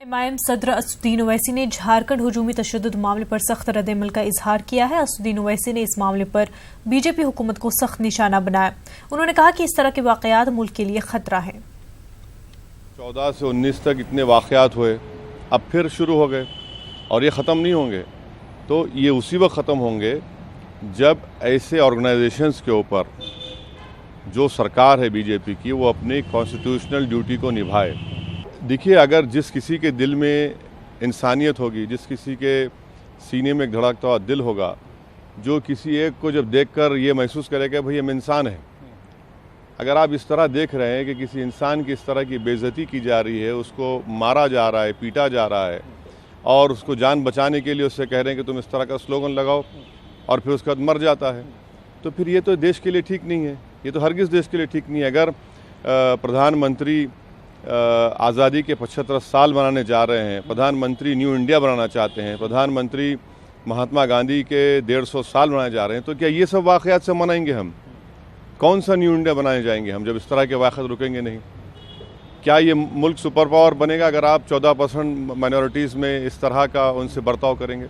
इमाम सदर असदुद्दीन ओवैसी ने झारखंड हुजूमी तशद्दुद मामले पर सख्त रद्द-ए-अमल का इजहार किया है। असदुद्दीन ओवैसी ने इस मामले पर बीजेपी हुकूमत को सख्त निशाना बनाया। उन्होंने कहा कि इस तरह के वाकयात मुल्क के लिए खतरा है। 14 से 19 तक इतने वाकयात हुए, अब फिर शुरू हो गए और ये ख़त्म नहीं होंगे। तो ये उसी वक्त ख़त्म होंगे जब ऐसे ऑर्गेनाइजेशंस के ऊपर जो सरकार है बीजेपी की, वो अपनी कॉन्स्टिट्यूशनल ड्यूटी को निभाए। देखिए, अगर जिस किसी के दिल में इंसानियत होगी, जिस किसी के सीने में एक धड़कता हुआ दिल होगा, जो किसी एक को जब देखकर ये महसूस करेगा भाई हम इंसान हैं, अगर आप इस तरह देख रहे हैं कि किसी इंसान की इस तरह की बेइज्जती की जा रही है, उसको मारा जा रहा है, पीटा जा रहा है और उसको जान बचाने के लिए उससे कह रहे हैं कि तुम इस तरह का स्लोगन लगाओ और फिर उसके बाद मर जाता है, तो फिर ये तो देश के लिए ठीक नहीं है। ये तो हरगिज़ देश के लिए ठीक नहीं है। अगर प्रधानमंत्री आज़ादी के 75 साल मनाने जा रहे हैं, प्रधानमंत्री न्यू इंडिया बनाना चाहते हैं, प्रधानमंत्री महात्मा गांधी के 150 साल मनाए जा रहे हैं, तो क्या ये सब वाक़यात से मनाएंगे हम? कौन सा न्यू इंडिया बनाए जाएंगे हम जब इस तरह के वाक़यात रुकेंगे नहीं? क्या ये मुल्क सुपर पावर बनेगा अगर आप 14% माइनॉरिटीज़ में इस तरह का उनसे बर्ताव करेंगे?